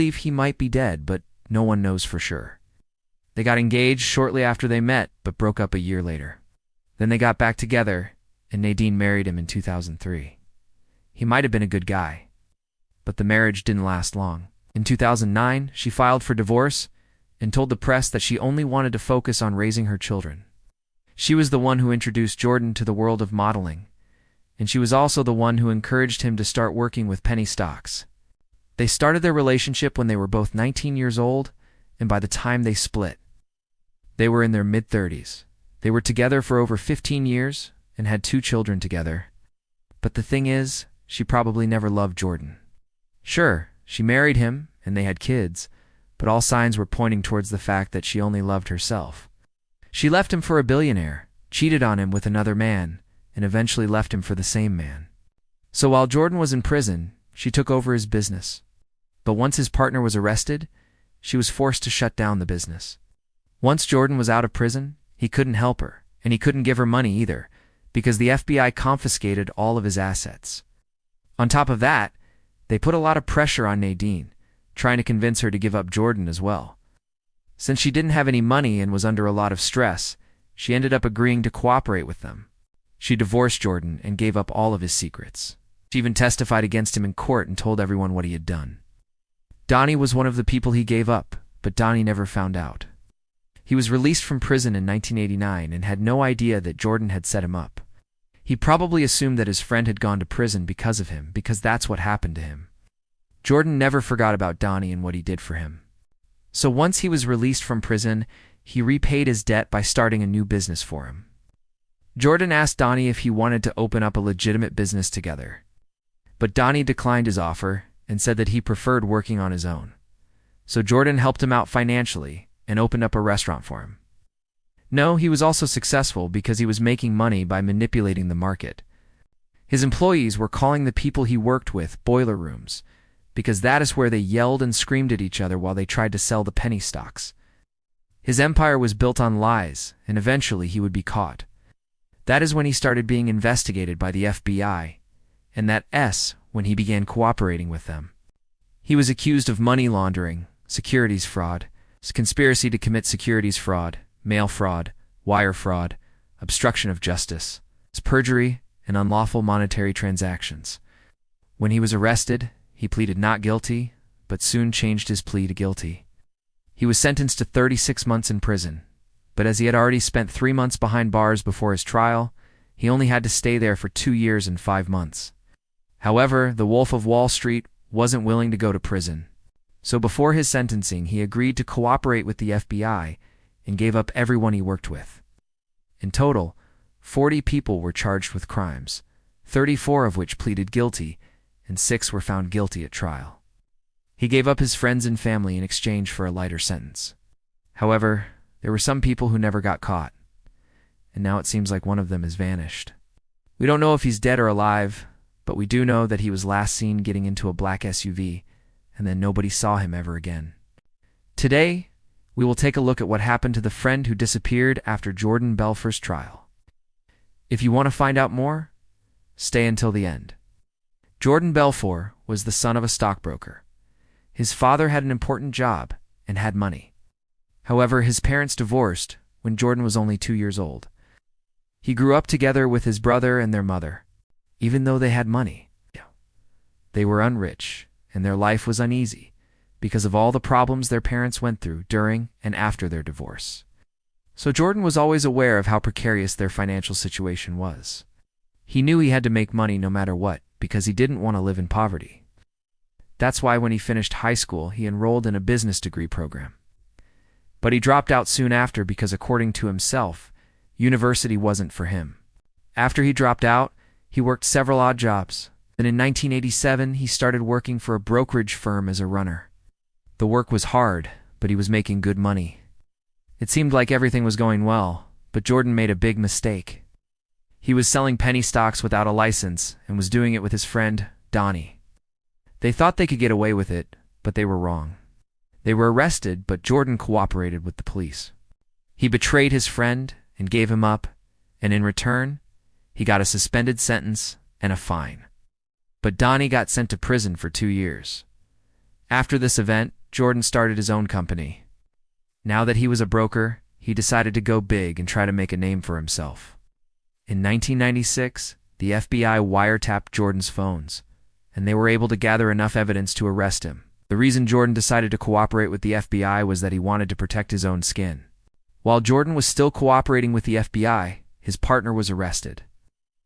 believe he might be dead, but no one knows for sure. They got engaged shortly after they met, but broke up a year later. Then they got back together, and Nadine married him in 2003. He might have been a good guy, but the marriage didn't last long. In 2009, she filed for divorce and told the press that she only wanted to focus on raising her children. She was the one who introduced Jordan to the world of modeling, and she was also the one who encouraged him to start working with penny stocks. They started their relationship when they were both 19 years old, and by the time they split, they were in their mid-30s. They were together for over 15 years and had 2 children together. But the thing is, she probably never loved Jordan. Sure, she married him and they had kids, but all signs were pointing towards the fact that she only loved herself. She left him for a billionaire, cheated on him with another man, and eventually left him for the same man. So while Jordan was in prison, she took over his business. But once his partner was arrested, she was forced to shut down the business. Once Jordan was out of prison, he couldn't help her, and he couldn't give her money either, because the FBI confiscated all of his assets. On top of that, they put a lot of pressure on Nadine, trying to convince her to give up Jordan as well. Since she didn't have any money and was under a lot of stress, she ended up agreeing to cooperate with them. She divorced Jordan and gave up all of his secrets. She even testified against him in court and told everyone what he had done. Donnie was one of the people he gave up, but Donnie never found out. He was released from prison in 1989 and had no idea that Jordan had set him up. He probably assumed that his friend had gone to prison because of him, because that's what happened to him. Jordan never forgot about Donnie and what he did for him. So once he was released from prison, he repaid his debt by starting a new business for him. Jordan asked Donnie if he wanted to open up a legitimate business together. But Donnie declined his offer and said that he preferred working on his own. So Jordan helped him out financially and opened up a restaurant for him. No, he was also successful because he was making money by manipulating the market. His employees were calling the people he worked with boiler rooms, because that is where they yelled and screamed at each other while they tried to sell the penny stocks. His empire was built on lies, and eventually he would be caught. That is when he started being investigated by the FBI, and that S when he began cooperating with them. He was accused of money laundering, securities fraud, conspiracy to commit securities fraud, mail fraud, wire fraud, obstruction of justice, perjury, and unlawful monetary transactions. When he was arrested, he pleaded not guilty, but soon changed his plea to guilty. He was sentenced to 36 months in prison, but as he had already spent 3 months behind bars before his trial, he only had to stay there for 2 years and 5 months. However, the Wolf of Wall Street wasn't willing to go to prison. So before his sentencing, he agreed to cooperate with the FBI and gave up everyone he worked with. In total, 40 people were charged with crimes, 34 of which pleaded guilty, and 6 were found guilty at trial. He gave up his friends and family in exchange for a lighter sentence. However, there were some people who never got caught, and now it seems like one of them has vanished. We don't know if he's dead or alive, but we do know that he was last seen getting into a black SUV, and then nobody saw him ever again. Today, we will take a look at what happened to the friend who disappeared after Jordan Belfort's trial. If you want to find out more, stay until the end. Jordan Belfort was the son of a stockbroker. His father had an important job and had money. However, his parents divorced when Jordan was only 2 years old. He grew up together with his brother and their mother. Even though they had money, they were unrich, and their life was uneasy because of all the problems their parents went through during and after their divorce. So Jordan was always aware of how precarious their financial situation was. He knew he had to make money no matter what because he didn't want to live in poverty. That's why when he finished high school, he enrolled in a business degree program. But he dropped out soon after because, according to himself, university wasn't for him. After he dropped out, he worked several odd jobs. Then in 1987, he started working for a brokerage firm as a runner. The work was hard, but he was making good money. It seemed like everything was going well, but Jordan made a big mistake. He was selling penny stocks without a license and was doing it with his friend, Donnie. They thought they could get away with it, but they were wrong. They were arrested, but Jordan cooperated with the police. He betrayed his friend and gave him up, and in return, he got a suspended sentence and a fine. But Donnie got sent to prison for 2 years. After this event, Jordan started his own company. Now that he was a broker, he decided to go big and try to make a name for himself. In 1996, the FBI wiretapped Jordan's phones, and they were able to gather enough evidence to arrest him. The reason Jordan decided to cooperate with the FBI was that he wanted to protect his own skin. While Jordan was still cooperating with the FBI, his partner was arrested.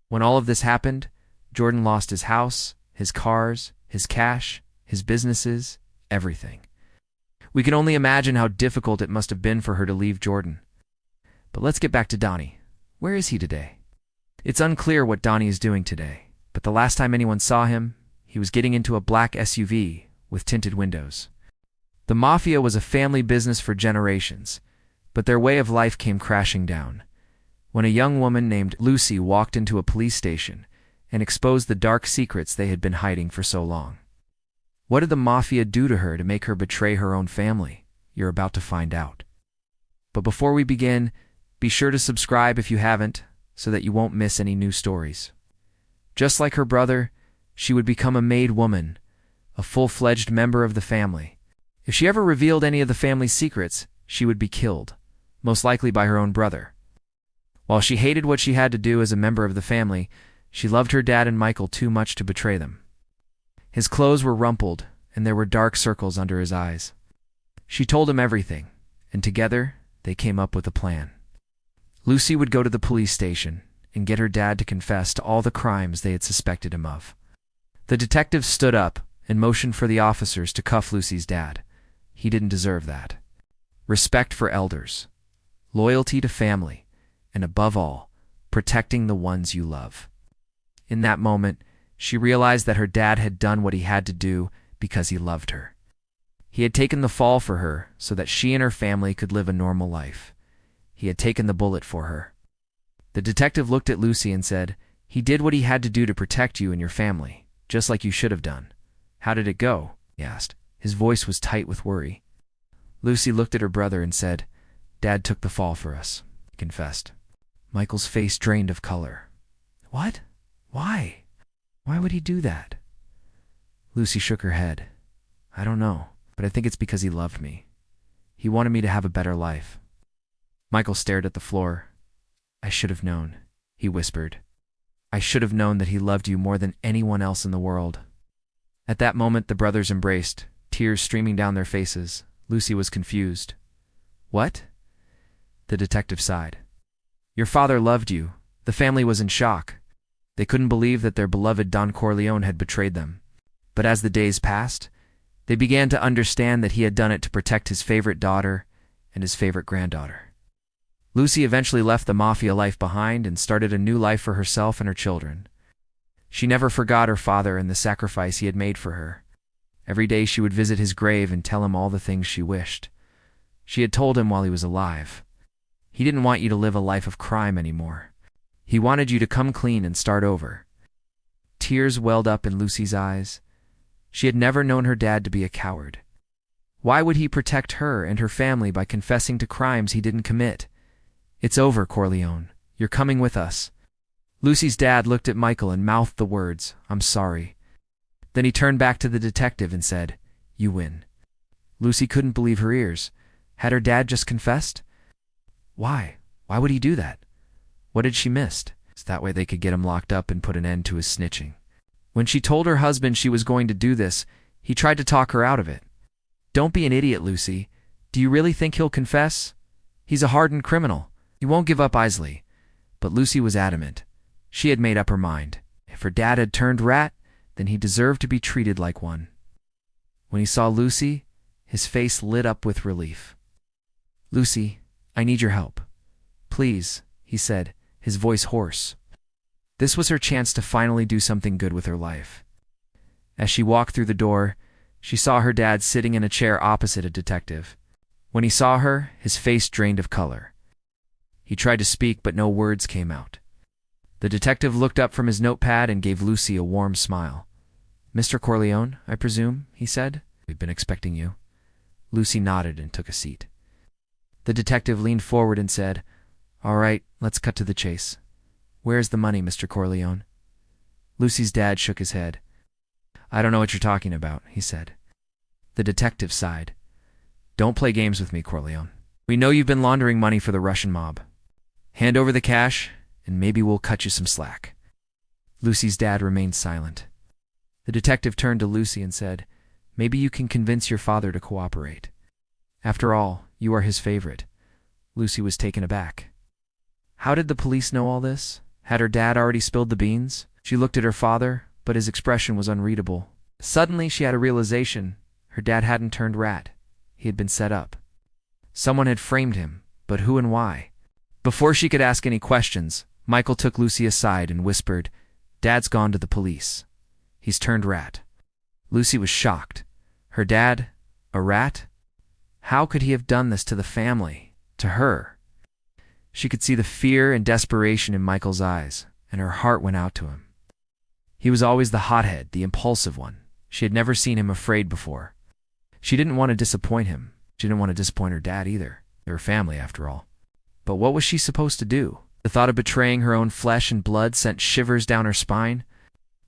When all of this happened, Jordan lost his house, his cars, his cash, his businesses, everything. We can only imagine how difficult it must have been for her to leave Jordan. But let's get back to Donnie. Where is he today? It's unclear what Donnie is doing today, but the last time anyone saw him, he was getting into a black SUV with tinted windows. The mafia was a family business for generations, but their way of life came crashing down when a young woman named Lucy walked into a police station and exposed the dark secrets they had been hiding for so long. What did the mafia do to her to make her betray her own family? You're about to find out. But before we begin, be sure to subscribe if you haven't, so that you won't miss any new stories. Just like her brother, she would become a made woman, a full-fledged member of the family. If she ever revealed any of the family's secrets, she would be killed, most likely by her own brother. While she hated what she had to do as a member of the family, she loved her dad and Michael too much to betray them. His clothes were rumpled, and there were dark circles under his eyes. She told him everything, and together they came up with a plan. Lucy would go to the police station and get her dad to confess to all the crimes they had suspected him of. The detectives stood up and motioned for the officers to cuff Lucy's dad. He didn't deserve that. Respect for elders, loyalty to family, and above all, protecting the ones you love. In that moment, she realized that her dad had done what he had to do because he loved her. He had taken the fall for her so that she and her family could live a normal life. He had taken the bullet for her. The detective looked at Lucy and said, "He did what he had to do to protect you and your family, just like you should have done." "How did it go?" he asked. His voice was tight with worry. Lucy looked at her brother and said, "Dad took the fall for us," he confessed. Michael's face drained of color. "What? Why? Why would he do that?" Lucy shook her head. "I don't know, but I think it's because he loved me. He wanted me to have a better life." Michael stared at the floor. "I should have known," he whispered. "I should have known that he loved you more than anyone else in the world." At that moment, the brothers embraced, tears streaming down their faces. Lucy was confused. "What?" The detective sighed. "Your father loved you." The family was in shock. They couldn't believe that their beloved Don Corleone had betrayed them. But as the days passed, they began to understand that he had done it to protect his favorite daughter and his favorite granddaughter. Lucy eventually left the mafia life behind and started a new life for herself and her children. She never forgot her father and the sacrifice he had made for her. Every day she would visit his grave and tell him all the things she wished. She had told him while he was alive. He didn't want you to live a life of crime anymore. He wanted you to come clean and start over. Tears welled up in Lucy's eyes. She had never known her dad to be a coward. Why would he protect her and her family by confessing to crimes he didn't commit? "It's over, Corleone. You're coming with us." Lucy's dad looked at Michael and mouthed the words, "I'm sorry." Then he turned back to the detective and said, "You win." Lucy couldn't believe her ears. Had her dad just confessed? Why? Why would he do that? What had she missed? That way they could get him locked up and put an end to his snitching. When she told her husband she was going to do this, he tried to talk her out of it. "Don't be an idiot, Lucy. Do you really think he'll confess? He's a hardened criminal. He won't give up easily." But Lucy was adamant. She had made up her mind. If her dad had turned rat, then he deserved to be treated like one. When he saw Lucy, his face lit up with relief. "Lucy, I need your help. Please," he said, his voice hoarse. This was her chance to finally do something good with her life. As she walked through the door, she saw her dad sitting in a chair opposite a detective. When he saw her, his face drained of color. He tried to speak, but no words came out. The detective looked up from his notepad and gave Lucy a warm smile. "Mr. Corleone, I presume," he said. "We've been expecting you." Lucy nodded and took a seat. The detective leaned forward and said, "All right, let's cut to the chase. Where's the money, Mr. Corleone?" Lucy's dad shook his head. "I don't know what you're talking about," he said. The detective sighed. Don't play games with me, Corleone. We know you've been laundering money for the Russian mob. Hand over the cash, and maybe we'll cut you some slack. Lucy's dad remained silent. The detective turned to Lucy and said, Maybe you can convince your father to cooperate. After all, you are his favorite. Lucy was taken aback. How did the police know all this? Had her dad already spilled the beans? She looked at her father, but his expression was unreadable. Suddenly she had a realization. Her dad hadn't turned rat. He had been set up. Someone had framed him, but who and why? Before she could ask any questions, Michael took Lucy aside and whispered, Dad's gone to the police. He's turned rat. Lucy was shocked. Her dad? A rat? How could he have done this to the family? To her? She could see the fear and desperation in Michael's eyes, and her heart went out to him. He was always the hothead, the impulsive one. She had never seen him afraid before. She didn't want to disappoint him. She didn't want to disappoint her dad either. They were family, after all. But what was she supposed to do? The thought of betraying her own flesh and blood sent shivers down her spine.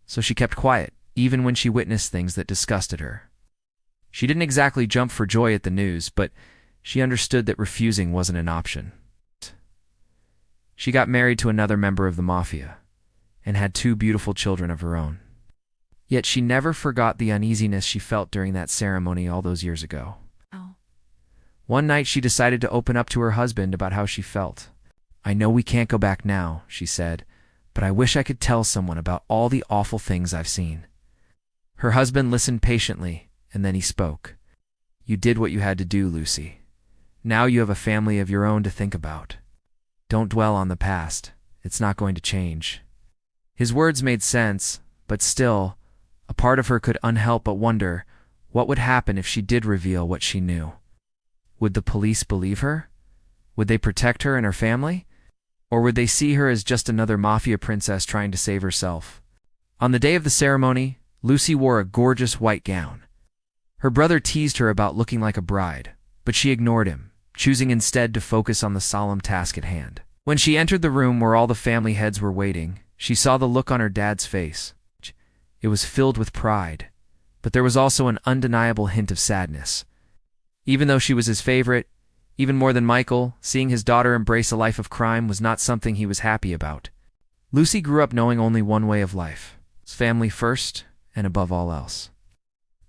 So she kept quiet, even when she witnessed things that disgusted her. She didn't exactly jump for joy at the news, but she understood that refusing wasn't an option. She got married to another member of the mafia, and had 2 beautiful children of her own. Yet she never forgot the uneasiness she felt during that ceremony all those years ago. One night she decided to open up to her husband about how she felt. I know we can't go back now, she said, but I wish I could tell someone about all the awful things I've seen. Her husband listened patiently, and then he spoke. You did what you had to do, Lucy. Now you have a family of your own to think about. Don't dwell on the past. It's not going to change. His words made sense, but still, a part of her could unhelp but wonder what would happen if she did reveal what she knew. Would the police believe her? Would they protect her and her family? Or would they see her as just another mafia princess trying to save herself? On the day of the ceremony, Lucy wore a gorgeous white gown. Her brother teased her about looking like a bride, but she ignored him, choosing instead to focus on the solemn task at hand. When she entered the room where all the family heads were waiting, she saw the look on her dad's face. It was filled with pride, but there was also an undeniable hint of sadness. Even though she was his favorite, even more than Michael, seeing his daughter embrace a life of crime was not something he was happy about. Lucy grew up knowing only one way of life: family first and above all else.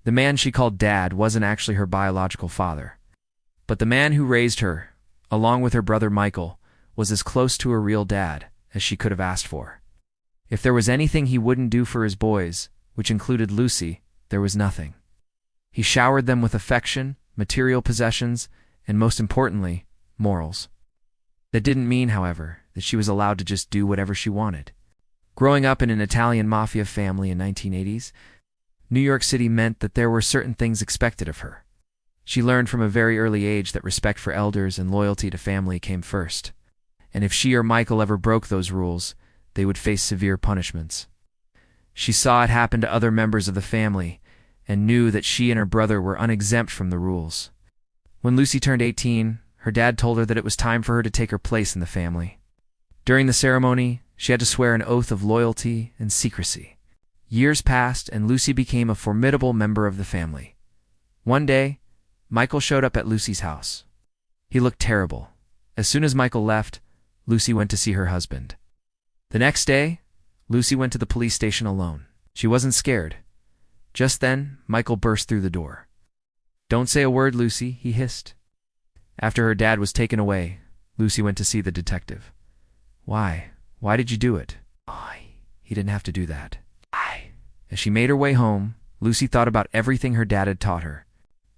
The man she called Dad wasn't actually her biological father, but the man who raised her, along with her brother Michael, was as close to a real dad as she could have asked for. If there was anything he wouldn't do for his boys, which included Lucy, there was nothing. He showered them with affection, material possessions, and most importantly, morals. That didn't mean, however, that she was allowed to just do whatever she wanted. Growing up in an Italian mafia family in 1980s, New York City meant that there were certain things expected of her. She learned from a very early age that respect for elders and loyalty to family came first. And if she or Michael ever broke those rules, they would face severe punishments. She saw it happen to other members of the family, and knew that she and her brother were unexempt from the rules. When Lucy turned 18, her dad told her that it was time for her to take her place in the family. During the ceremony, she had to swear an oath of loyalty and secrecy. Years passed, and Lucy became a formidable member of the family. One day, Michael showed up at Lucy's house. He looked terrible. As soon as Michael left, Lucy went to see her husband. The next day, Lucy went to the police station alone. She wasn't scared. Just then, Michael burst through the door. "Don't say a word, Lucy," he hissed. After her dad was taken away, Lucy went to see the detective. "Why? Why did you do it?" He didn't have to do that." As she made her way home, Lucy thought about everything her dad had taught her.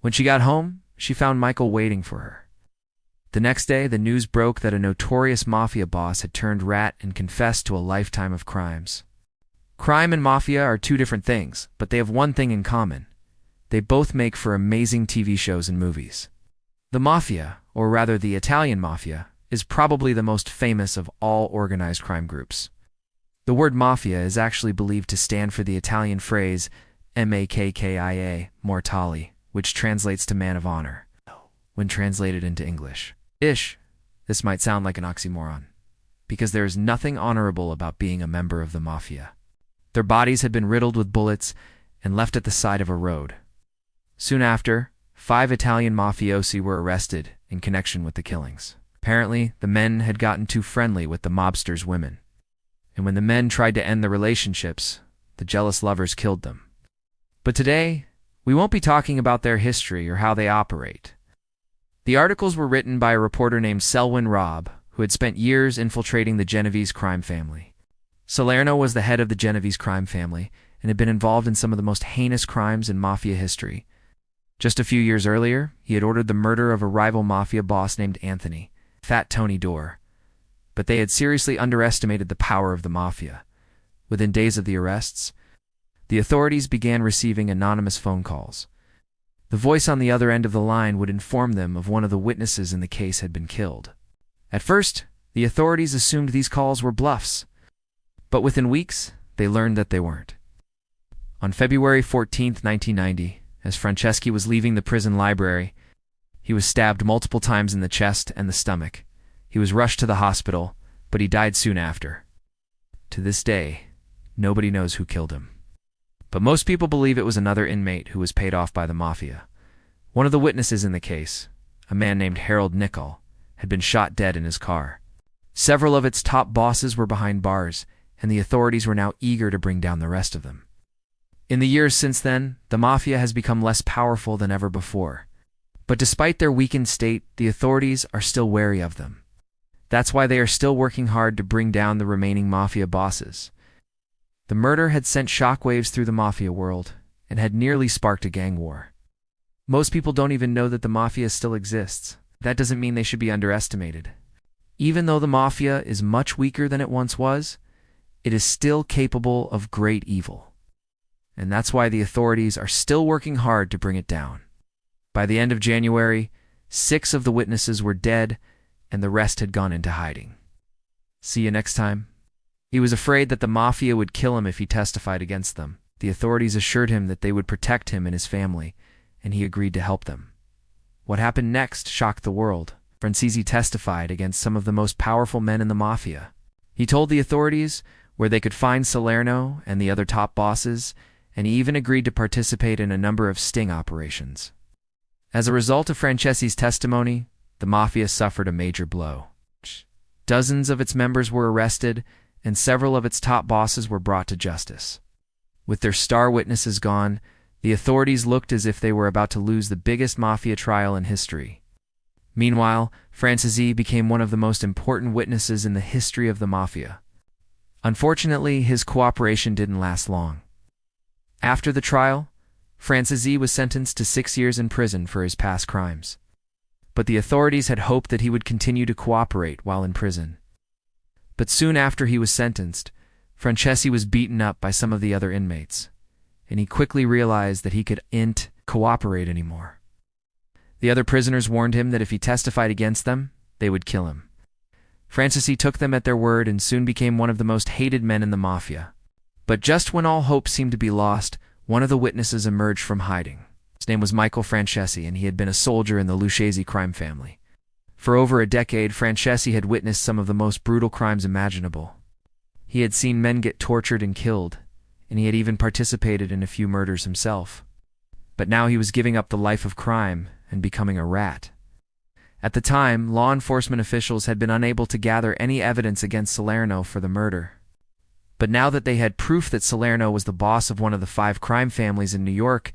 When she got home, she found Michael waiting for her. The next day, the news broke that a notorious mafia boss had turned rat and confessed to a lifetime of crimes. Crime and mafia are two different things, but they have one thing in common. They both make for amazing TV shows and movies. The mafia, or rather the Italian mafia, is probably the most famous of all organized crime groups. The word mafia is actually believed to stand for the Italian phrase makkia, mortale, which translates to man of honor. When translated into English, this might sound like an oxymoron, because there is nothing honorable about being a member of the mafia. Their bodies had been riddled with bullets and left at the side of a road. Soon after, 5 Italian mafiosi were arrested in connection with the killings. Apparently, the men had gotten too friendly with the mobsters' women. And when the men tried to end the relationships, the jealous lovers killed them. But today, we won't be talking about their history or how they operate. The articles were written by a reporter named Selwyn Robb, who had spent years infiltrating the Genovese crime family. Salerno was the head of the Genovese crime family and had been involved in some of the most heinous crimes in mafia history. Just a few years earlier, he had ordered the murder of a rival mafia boss named Anthony, Fat Tony Dore. But they had seriously underestimated the power of the mafia. Within days of the arrests, the authorities began receiving anonymous phone calls. The voice on the other end of the line would inform them of one of the witnesses in the case had been killed. At first, the authorities assumed these calls were bluffs, but within weeks, they learned that they weren't. On February 14, 1990, as Franceschi was leaving the prison library, he was stabbed multiple times in the chest and the stomach. He was rushed to the hospital, but he died soon after. To this day, nobody knows who killed him. But most people believe it was another inmate who was paid off by the mafia. One of the witnesses in the case, a man named Harold Nickel, had been shot dead in his car. Several of its top bosses were behind bars, and the authorities were now eager to bring down the rest of them. In the years since then, the mafia has become less powerful than ever before. But despite their weakened state, the authorities are still wary of them. That's why they are still working hard to bring down the remaining mafia bosses. The murder had sent shockwaves through the mafia world and had nearly sparked a gang war. Most people don't even know that the mafia still exists. That doesn't mean they should be underestimated. Even though the mafia is much weaker than it once was, it is still capable of great evil. And that's why the authorities are still working hard to bring it down. By the end of January, 6 of the witnesses were dead, and the rest had gone into hiding. See you next time. He was afraid that the mafia would kill him if he testified against them. The authorities assured him that they would protect him and his family, and he agreed to help them. What happened next shocked the world. Franceschi testified against some of the most powerful men in the mafia. He told the authorities where they could find Salerno and the other top bosses, and he even agreed to participate in a number of sting operations. As a result of Franceschi's testimony, the mafia suffered a major blow. Dozens of its members were arrested, and several of its top bosses were brought to justice. With their star witnesses gone, the authorities looked as if they were about to lose the biggest mafia trial in history. Meanwhile, Franceschi became one of the most important witnesses in the history of the mafia. Unfortunately, his cooperation didn't last long. After the trial, Franceschi was sentenced to 6 years in prison for his past crimes. But the authorities had hoped that he would continue to cooperate while in prison. But soon after he was sentenced, Franceschi was beaten up by some of the other inmates, and he quickly realized that he couldn't cooperate anymore. The other prisoners warned him that if he testified against them, they would kill him. Franceschi took them at their word and soon became one of the most hated men in the mafia. But just when all hope seemed to be lost, one of the witnesses emerged from hiding. His name was Michael Franceschi, and he had been a soldier in the Lucchese crime family. For over a decade, Franceschi had witnessed some of the most brutal crimes imaginable. He had seen men get tortured and killed, and he had even participated in a few murders himself. But now he was giving up the life of crime and becoming a rat. At the time, law enforcement officials had been unable to gather any evidence against Salerno for the murder. But now that they had proof that Salerno was the boss of one of the 5 crime families in New York,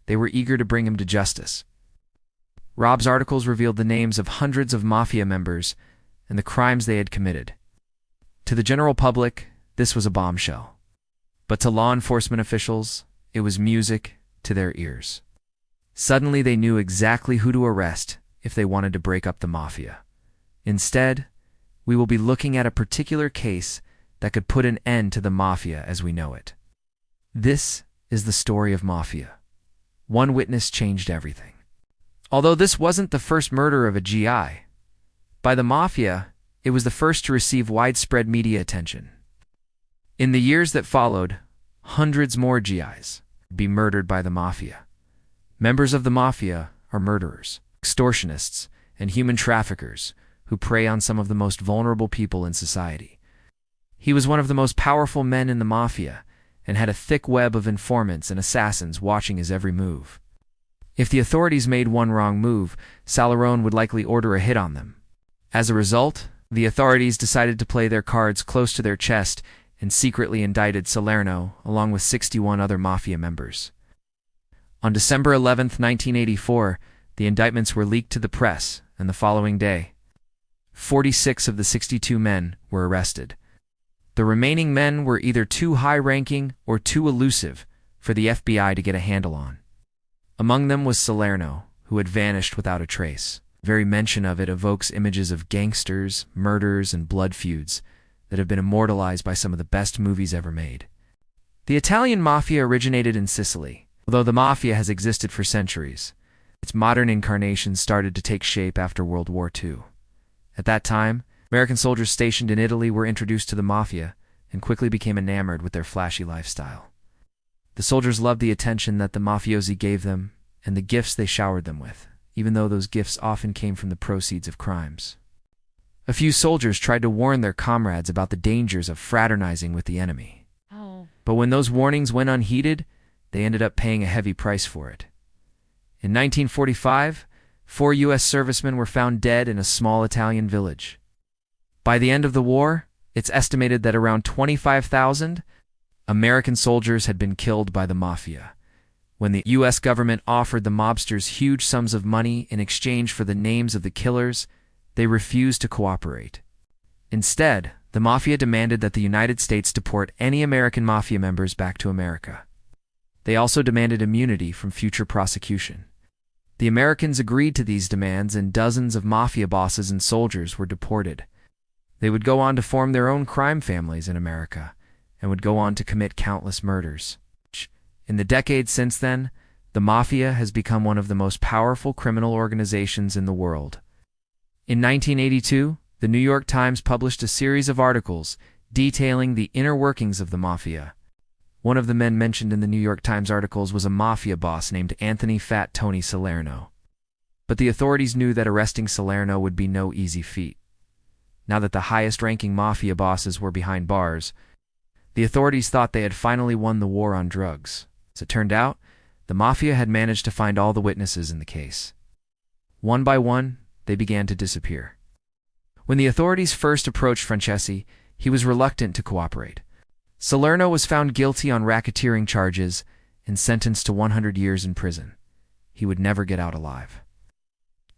they were eager to bring him to justice. Robb's articles revealed the names of hundreds of mafia members and the crimes they had committed. To the general public, this was a bombshell. But to law enforcement officials, it was music to their ears. Suddenly they knew exactly who to arrest if they wanted to break up the mafia. Instead, we will be looking at a particular case that could put an end to the mafia as we know it. This is the story of mafia. One witness changed everything. Although this wasn't the first murder of a GI, by the mafia, it was the first to receive widespread media attention. In the years that followed, hundreds more GIs would be murdered by the mafia. Members of the mafia are murderers, extortionists, and human traffickers who prey on some of the most vulnerable people in society. He was one of the most powerful men in the mafia and had a thick web of informants and assassins watching his every move. If the authorities made one wrong move, Salerno would likely order a hit on them. As a result, the authorities decided to play their cards close to their chest and secretly indicted Salerno along with 61 other mafia members. On December 11, 1984, the indictments were leaked to the press, and the following day, 46 of the 62 men were arrested. The remaining men were either too high-ranking or too elusive for the FBI to get a handle on. Among them was Salerno, who had vanished without a trace. Very mention of it evokes images of gangsters, murders, and blood feuds that have been immortalized by some of the best movies ever made. The Italian mafia originated in Sicily. Although the mafia has existed for centuries, its modern incarnation started to take shape after World War II. At that time, American soldiers stationed in Italy were introduced to the mafia and quickly became enamored with their flashy lifestyle. The soldiers loved the attention that the mafiosi gave them and the gifts they showered them with, even though those gifts often came from the proceeds of crimes. A few soldiers tried to warn their comrades about the dangers of fraternizing with the enemy. But when those warnings went unheeded, they ended up paying a heavy price for it. In 1945, 4 U.S. servicemen were found dead in a small Italian village. By the end of the war, it's estimated that around 25,000 American soldiers had been killed by the mafia. When the U.S. government offered the mobsters huge sums of money in exchange for the names of the killers, they refused to cooperate. Instead, the mafia demanded that the United States deport any American mafia members back to America. They also demanded immunity from future prosecution. The Americans agreed to these demands, and dozens of mafia bosses and soldiers were deported. They would go on to form their own crime families in America and would go on to commit countless murders. In the decades since then, the mafia has become one of the most powerful criminal organizations in the world. In 1982, the New York Times published a series of articles detailing the inner workings of the mafia. One of the men mentioned in the New York Times articles was a mafia boss named Anthony Fat Tony Salerno. But the authorities knew that arresting Salerno would be no easy feat. Now that the highest-ranking mafia bosses were behind bars, the authorities thought they had finally won the war on drugs. As it turned out, the mafia had managed to find all the witnesses in the case. One by one, they began to disappear. When the authorities first approached Francesi, he was reluctant to cooperate. Salerno was found guilty on racketeering charges and sentenced to 100 years in prison. He would never get out alive.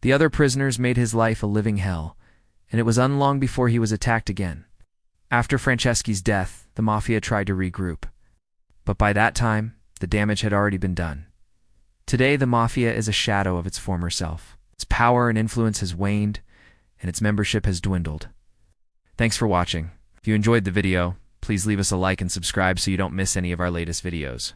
The other prisoners made his life a living hell, and it was unlong before he was attacked again. After Franceschi's death, the mafia tried to regroup. But by that time, the damage had already been done. Today, the mafia is a shadow of its former self. Its power and influence has waned, and its membership has dwindled. Thanks for watching. If you enjoyed the video, please leave us a like and subscribe so you don't miss any of our latest videos.